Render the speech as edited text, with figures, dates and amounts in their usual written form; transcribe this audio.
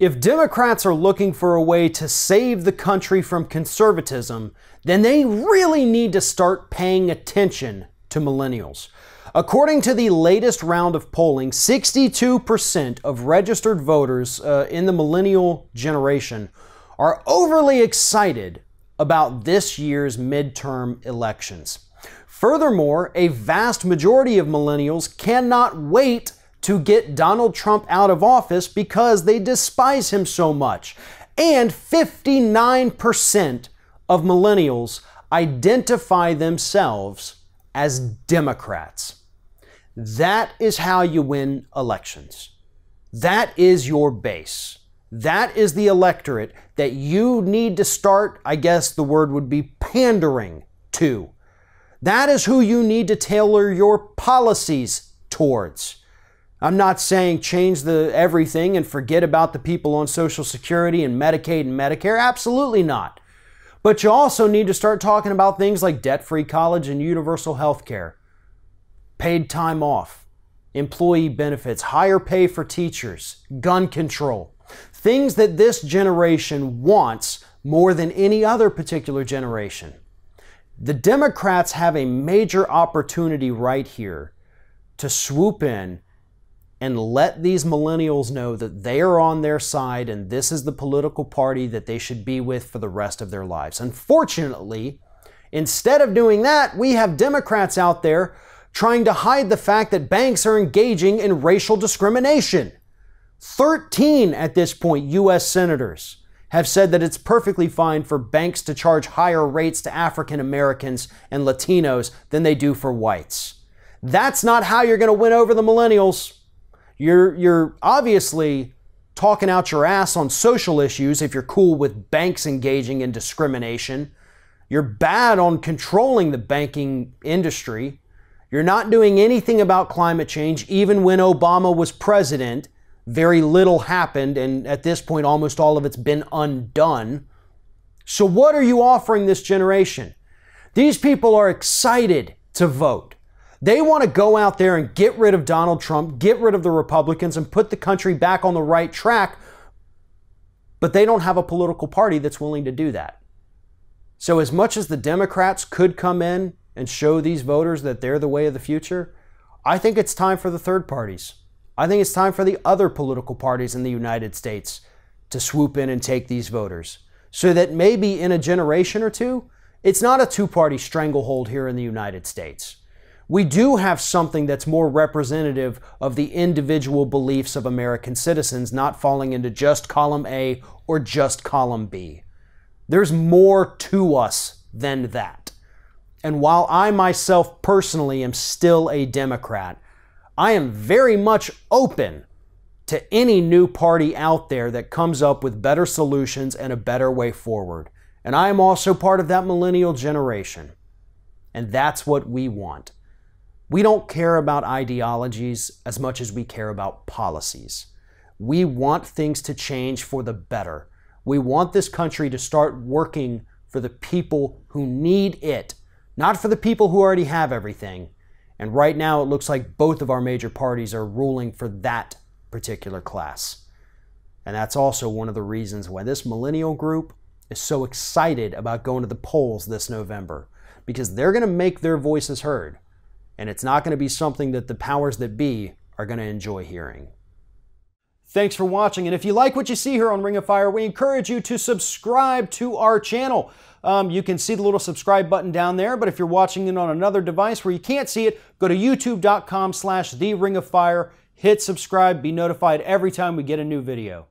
If Democrats are looking for a way to save the country from conservatism, then they really need to start paying attention to millennials. According to the latest round of polling, 62% of registered voters in the millennial generation are overly excited about this year's midterm elections. Furthermore, a vast majority of millennials cannot wait to get Donald Trump out of office because they despise him so much. And 59% of millennials identify themselves as Democrats. That is how you win elections. That is your base. That is the electorate that you need to start, I guess the word would be pandering to. That is who you need to tailor your policies towards. I'm not saying change everything and forget about the people on Social Security and Medicaid and Medicare. Absolutely not. But you also need to start talking about things like debt-free college and universal health care, paid time off, employee benefits, higher pay for teachers, gun control. Things that this generation wants more than any other particular generation. The Democrats have a major opportunity right here to swoop in and let these millennials know that they are on their side and this is the political party that they should be with for the rest of their lives. Unfortunately, instead of doing that, we have Democrats out there trying to hide the fact that banks are engaging in racial discrimination. 13 at this point U.S. senators have said that it's perfectly fine for banks to charge higher rates to African Americans and Latinos than they do for whites. That's not how you're going to win over the millennials. You're obviously talking out your ass on social issues if you're cool with banks engaging in discrimination. You're bad on controlling the banking industry. You're not doing anything about climate change. Even when Obama was president, very little happened, and at this point, almost all of it's been undone. So what are you offering this generation? These people are excited to vote. They want to go out there and get rid of Donald Trump, get rid of the Republicans, and put the country back on the right track, but they don't have a political party that's willing to do that. So as much as the Democrats could come in and show these voters that they're the way of the future, I think it's time for the third parties. I think it's time for the other political parties in the United States to swoop in and take these voters so that maybe in a generation or two, it's not a two-party stranglehold here in the United States. We do have something that's more representative of the individual beliefs of American citizens, not falling into just column A or just column B. There's more to us than that. And while I myself personally am still a Democrat, I am very much open to any new party out there that comes up with better solutions and a better way forward. And I am also part of that millennial generation. And that's what we want. We don't care about ideologies as much as we care about policies. We want things to change for the better. We want this country to start working for the people who need it, not for the people who already have everything. And right now it looks like both of our major parties are ruling for that particular class. And that's also one of the reasons why this millennial group is so excited about going to the polls this November, because they're going to make their voices heard. And it's not going to be something that the powers that be are going to enjoy hearing. Thanks for watching, and if you like what you see here on Ring of Fire, we encourage you to subscribe to our channel. You can see the little subscribe button down there, but if you're watching it on another device where you can't see it, go to youtube.com/TheRingOfFire, hit subscribe, be notified every time we get a new video.